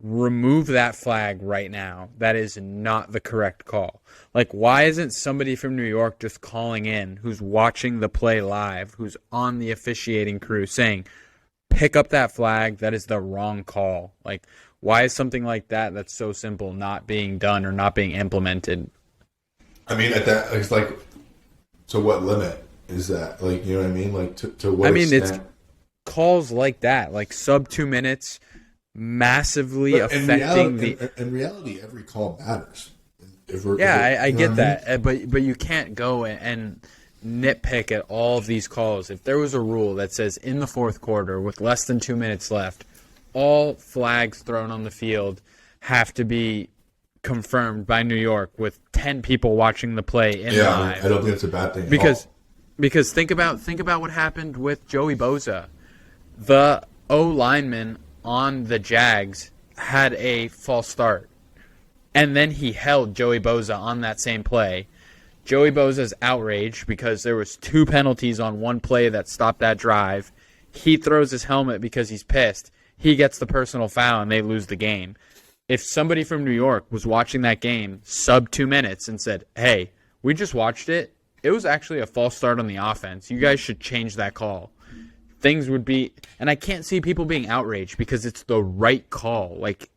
remove that flag right now? That is not the correct call. Like, why isn't somebody from New York just calling in who's watching the play live, who's on the officiating crew, saying, pick up that flag, that is the wrong call? Like, why is something like that that's so simple not being done or not being implemented? I mean, at that, it's like, to what limit is that? Like, you know what I mean? Like, to what extent? It's calls like that, like sub 2 minutes, massively affecting in reality, every call matters I get that, but you can't go and nitpick at all of these calls. If there was a rule that says in the fourth quarter with less than 2 minutes left, all flags thrown on the field have to be confirmed by New York with 10 people watching the play in live. I don't think it's a bad thing. Because think about what happened with Joey Bosa. The O lineman on the Jags had a false start, and then he held Joey Bosa on that same play. Joey Bosa's outraged because there was 2 penalties on one play that stopped that drive. He throws his helmet because he's pissed. He gets the personal foul, and they lose the game. If somebody from New York was watching that game sub 2 minutes and said, hey, we just watched it. It was actually a false start on the offense. You guys should change that call. Things would be, and I can't see people being outraged because it's the right call. Like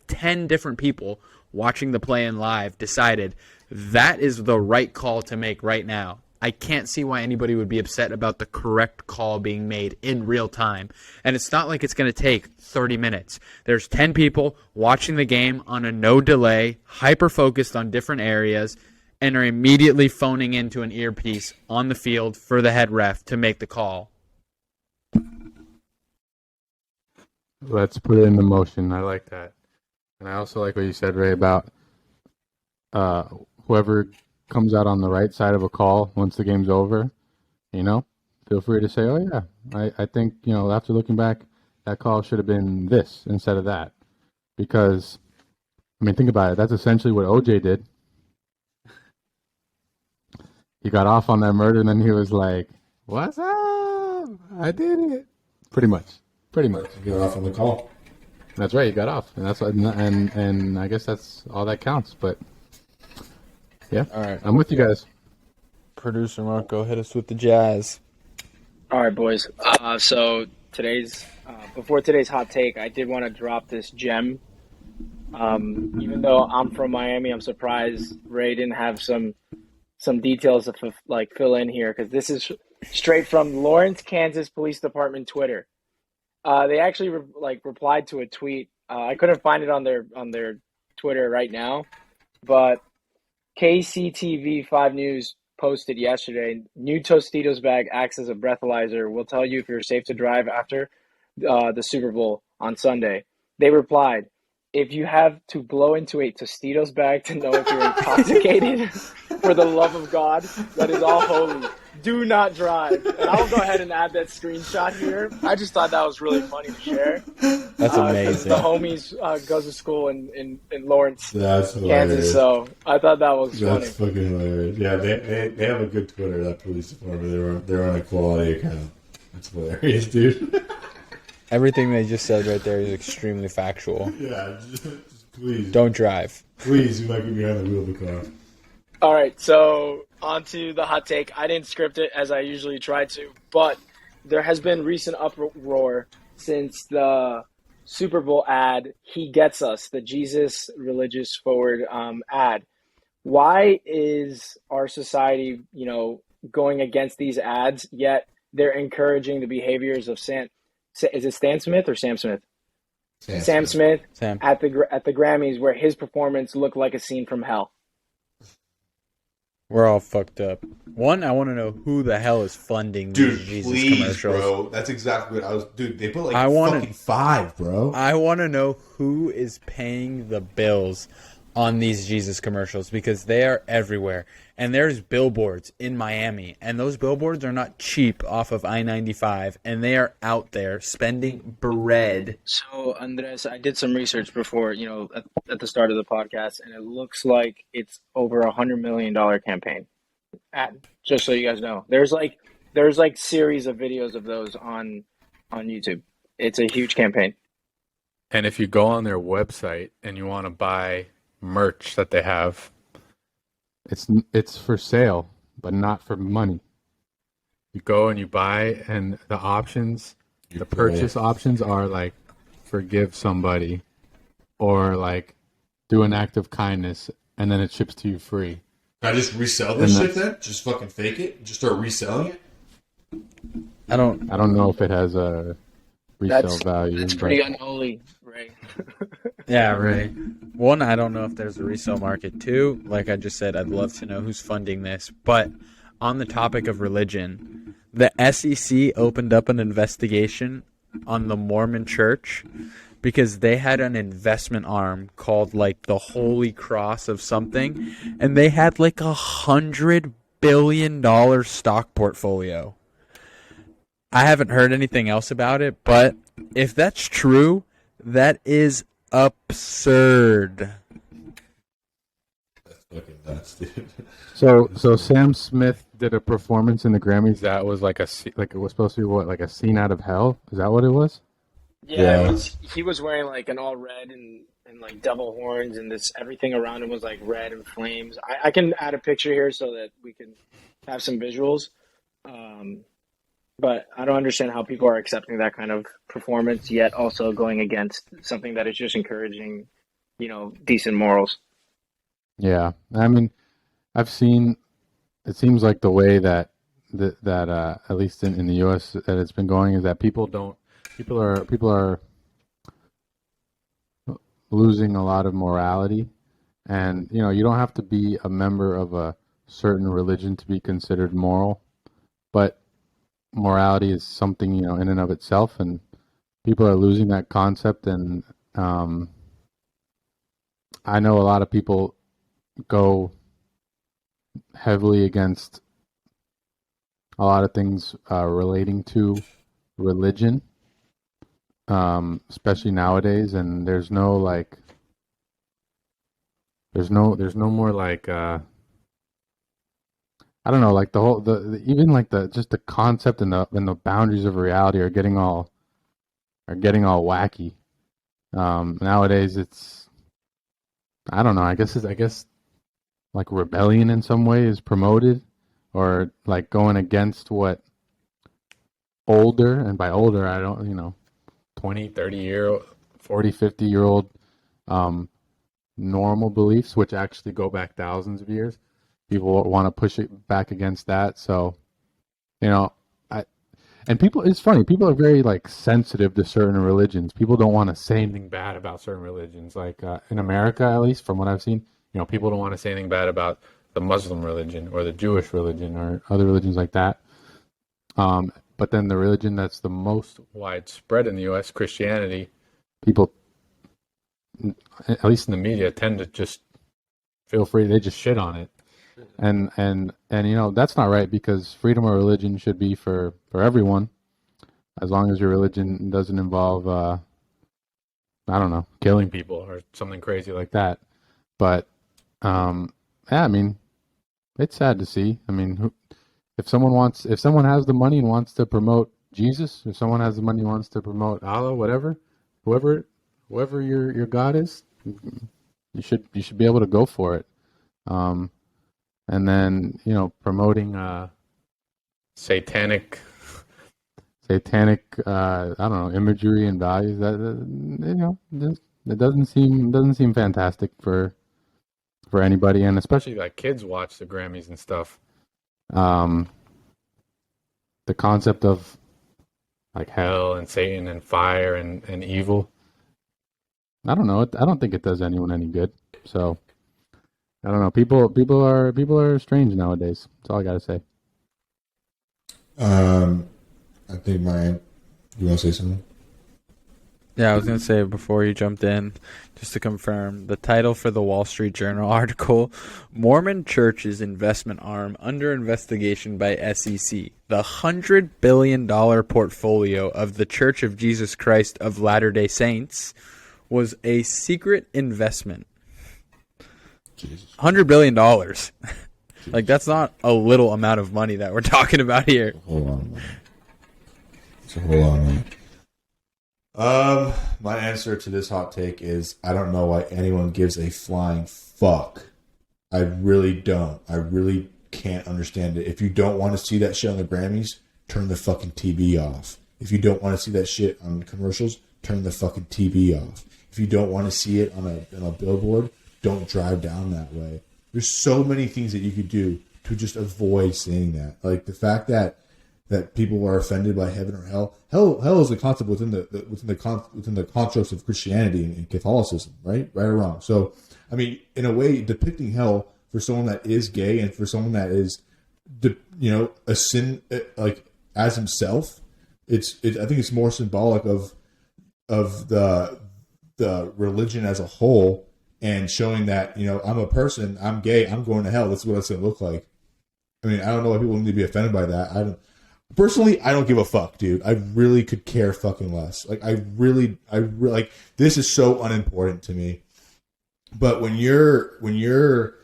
10 different people watching the play in live decided that is the right call to make right now. I can't see why anybody would be upset about the correct call being made in real time. And it's not like it's going to take 30 minutes. There's 10 people watching the game on a no delay, hyper-focused on different areas, and are immediately phoning into an earpiece on the field for the head ref to make the call. Let's put it into motion. I like that. And I also like what you said, Ray, about whoever comes out on the right side of a call once the game's over, feel free to say, oh, yeah, I think, after looking back, that call should have been this instead of that. Because, think about it. That's essentially what OJ did. He got off on that murder, and then he was like, what's up? I did it. Pretty much. He got off on the call. That's right. He got off. And that's what, and I guess that's all that counts. But, yeah. All right. I'm with you guys. Producer Marco, hit us with the jazz. All right, boys. So before today's hot take, I did want to drop this gem. Even though I'm from Miami, I'm surprised Ray didn't have some details to fill in here, because this is straight from Lawrence, Kansas Police Department Twitter. They actually replied to a tweet. I couldn't find it on their Twitter right now, but KCTV 5 News posted yesterday, new Tostitos bag acts as a breathalyzer. Will tell you if you're safe to drive after the Super Bowl on Sunday. They replied, if you have to blow into a Tostitos bag to know if you're intoxicated, for the love of God, that is all holy. Do not drive. And I'll go ahead and add that screenshot here. I just thought that was really funny to share. That's amazing. The homies goes to school in Lawrence, That's hilarious. Kansas, so I thought that was funny. That's fucking hilarious. Yeah, they have a good Twitter, that police department. They're on a quality account. That's hilarious, dude. Everything they just said right there is extremely factual. Yeah, just please. Don't drive. Please, you might get behind the wheel of the car. All right, so on to the hot take. I didn't script it as I usually try to, but there has been recent uproar since the Super Bowl ad, He Gets Us, the Jesus Religious Forward ad. Why is our society, going against these ads, yet they're encouraging the behaviors of is it Stan Smith or Sam Smith? Sam Smith at the Grammys, where his performance looked like a scene from hell. We're all fucked up. One, I want to know who the hell is funding these Jesus commercials. Bro. That's exactly what I was. Dude, they put fucking 5, bro. I want to know who is paying the bills on these Jesus commercials, because they are everywhere. And there's billboards in Miami, and those billboards are not cheap off of I-95, and they are out there spending bread. So, Andres, I did some research before, at the start of the podcast, and it looks like it's over $100 million campaign. Just so you guys know, there's series of videos of those on YouTube. It's a huge campaign. And if you go on their website and you want to buy merch that they have, it's for sale, but not for money. You go and you buy, and the options, the purchase options are like forgive somebody or do an act of kindness, and then it ships to you free. Can I just resell this shit then? Just fucking fake it? Just start reselling it? I don't know if it has a resale value. That's But pretty unholy, Ray. Yeah, right. One, I don't know if there's a resale market. Two, like I just said, I'd love to know who's funding this. But on the topic of religion, the SEC opened up an investigation on the Mormon Church because they had an investment arm called like the Holy Cross of something, and they had like $100 billion stock portfolio. I haven't heard anything else about it, but if that's true, that is absurd. That's fucking nuts, dude. so Sam Smith did a performance in the Grammys that was like like it was supposed to be what, like a scene out of hell? Is that what it was? Yeah, Yeah. he was wearing like an all red and like double horns, and this everything around him was like red and flames. I can add a picture here so that we can have some visuals. But I don't understand how people are accepting that kind of performance, yet also going against something that is just encouraging, decent morals. Yeah, I mean, I've seen. It seems like the way that at least in the U.S. that it's been going is that people are losing a lot of morality, and you don't have to be a member of a certain religion to be considered moral, but morality is something in and of itself, and people are losing that concept. And I know a lot of people go heavily against a lot of things relating to religion, especially nowadays. And there's no more like I don't know, like even like just the concept and the boundaries of reality are getting all wacky. Nowadays it's, I don't know, I guess like rebellion in some way is promoted, or like going against what older, and by older I don't 20, 30-year, 40, 50-year-old normal beliefs, which actually go back thousands of years. People want to push it back against that. So, it's funny. People are very like sensitive to certain religions. People don't want to say anything bad about certain religions. Like in America, at least from what I've seen, people don't want to say anything bad about the Muslim religion or the Jewish religion or other religions like that. But then the religion that's the most widespread in the U.S., Christianity, people, at least in the media, tend to just feel free. They just shit on it. And that's not right, because freedom of religion should be for everyone, as long as your religion doesn't involve I don't know, killing people or something crazy like that. But yeah, I mean, it's sad to see. I mean, if someone has the money and wants to promote Jesus, if someone has the money and wants to promote Allah, whoever your God is, you should be able to go for it. And then, promoting satanic I don't know, imagery and values, that it doesn't seem fantastic for anybody, and especially like kids watch the Grammys and stuff. The concept of like hell and Satan and fire and evil, I don't know. I don't think it does anyone any good. So I don't know. People are strange nowadays. That's all I gotta say. I think you want to say something? Yeah, I was going to say before you jumped in, just to confirm, the title for the Wall Street Journal article, Mormon Church's investment arm under investigation by SEC. The $100 billion portfolio of the Church of Jesus Christ of Latter-day Saints was a secret investment. Jesus. $100 billion. Like, that's not a little amount of money that we're talking about here. Hold on, man. It's a whole lot of money. My answer to this hot take is I don't know why anyone gives a flying fuck. I really don't. I really can't understand it. If you don't want to see that shit on the Grammys, turn the fucking TV off. If you don't want to see that shit on commercials, turn the fucking TV off. If you don't want to see it on a billboard, don't drive down that way. There's so many things that you could do to just avoid seeing that. Like the fact that that people are offended by heaven or hell. Hell is a concept within the constructs of Christianity and Catholicism, right? Right or wrong. So, I mean, in a way, depicting hell for someone that is gay and for someone that is, a sin like as himself, I think it's more symbolic of the religion as a whole, and showing that, I'm a person, I'm gay, I'm going to hell. That's what it's going to look like. I mean, I don't know why people need to be offended by that. Personally, I don't give a fuck, dude. I really could care fucking less. Like, I really, like, this is so unimportant to me. But when you're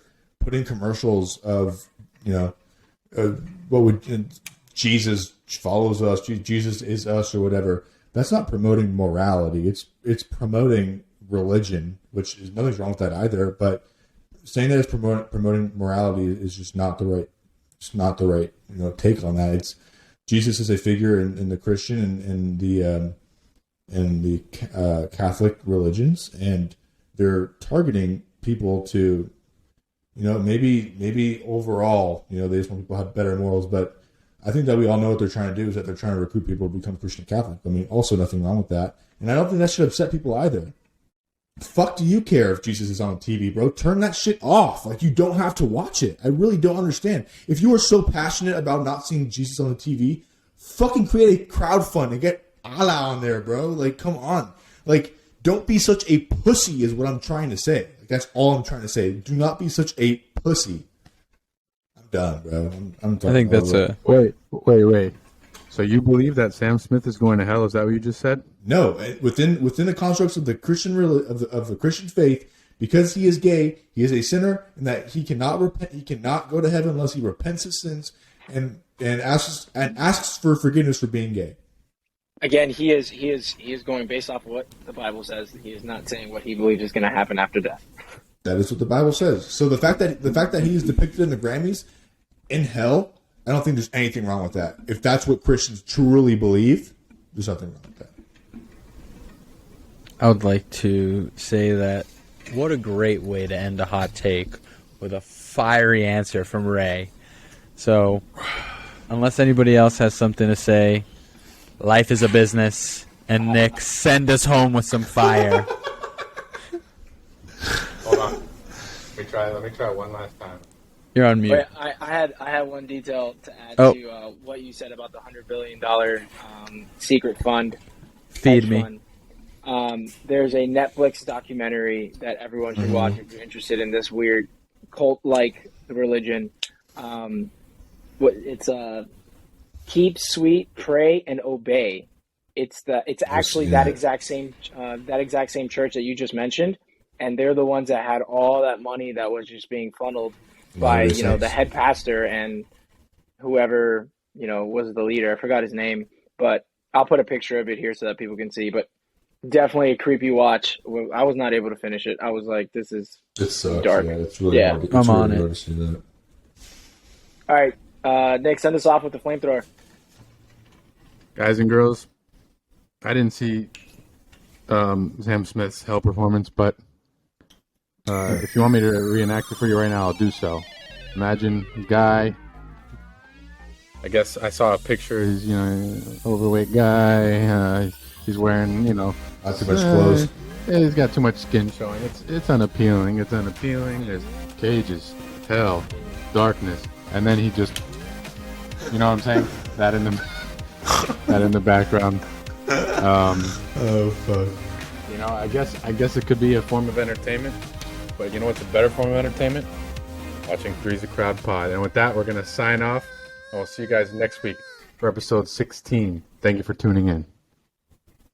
putting commercials of, what would Jesus follows us, Jesus is us, or whatever, that's not promoting morality. It's promoting religion, which is nothing's wrong with that either. But saying that it's promoting morality is just not the right. It's not the right take on that. It's Jesus is a figure in the Christian and the Catholic religions, and they're targeting people to, maybe overall, they just want people to have better morals. But I think that we all know what they're trying to do is that they're trying to recruit people to become Christian Catholic. I mean, also nothing wrong with that, and I don't think that should upset people either. Fuck do you care if Jesus is on TV, bro? Turn that shit off. Like, you don't have to watch it. I really don't understand. If you are so passionate about not seeing Jesus on the TV, fucking create a crowdfund and get Allah on there, bro. Like, come on. Like, don't be such a pussy is what I'm trying to say. Like, that's all I'm trying to say. Do not be such a pussy. I'm done, bro. I'm done. I think that's a... Wait. So you believe that Sam Smith is going to hell? Is that what you just said? No, within the constructs of the Christian of the Christian faith, because he is gay, he is a sinner, and that he cannot repent. He cannot go to heaven unless he repents his sins and asks for forgiveness for being gay. Again, he is going based off of what the Bible says. He is not saying what he believes is going to happen after death. That is what the Bible says. So the fact that he is depicted in the Grammys in hell, I don't think there's anything wrong with that. If that's what Christians truly believe, there's nothing wrong with that. I would like to say that what a great way to end a hot take with a fiery answer from Ray. So, unless anybody else has something to say, life is a business, and Nick, send us home with some fire. Hold on. Let me try one last time. You're on mute. Wait, I had one detail to add to what you said about the $100 billion secret fund. Feed me. Fund. There's a Netflix documentary that everyone should watch if you're interested in this weird cult-like religion. It's Keep Sweet, Pray, and Obey. It's actually that exact same church that you just mentioned, and they're the ones that had all that money that was just being funneled by the head pastor and whoever was the leader. I forgot his name, but I'll put a picture of it here so that people can see. But definitely a creepy watch. I was not able to finish it. I was like, this is dark. Yeah, it's really hard. I'm on it. Hard to see that. All right, Nick, send us off with the flamethrower. Guys and girls, I didn't see Sam Smith's hell performance, but if you want me to reenact it for you right now, I'll do so. Imagine a guy. I guess I saw a picture. He's overweight guy. He's wearing not too much clothes. He's got too much skin showing. It's unappealing. There's cages, hell, darkness, and then he just, you know what I'm saying? That in the background. Oh fuck. I guess it could be a form of entertainment. But you know what's a better form of entertainment? Watching Three's a Crowd Pod. And with that, we're going to sign off. And we'll see you guys next week for episode 16. Thank you for tuning in.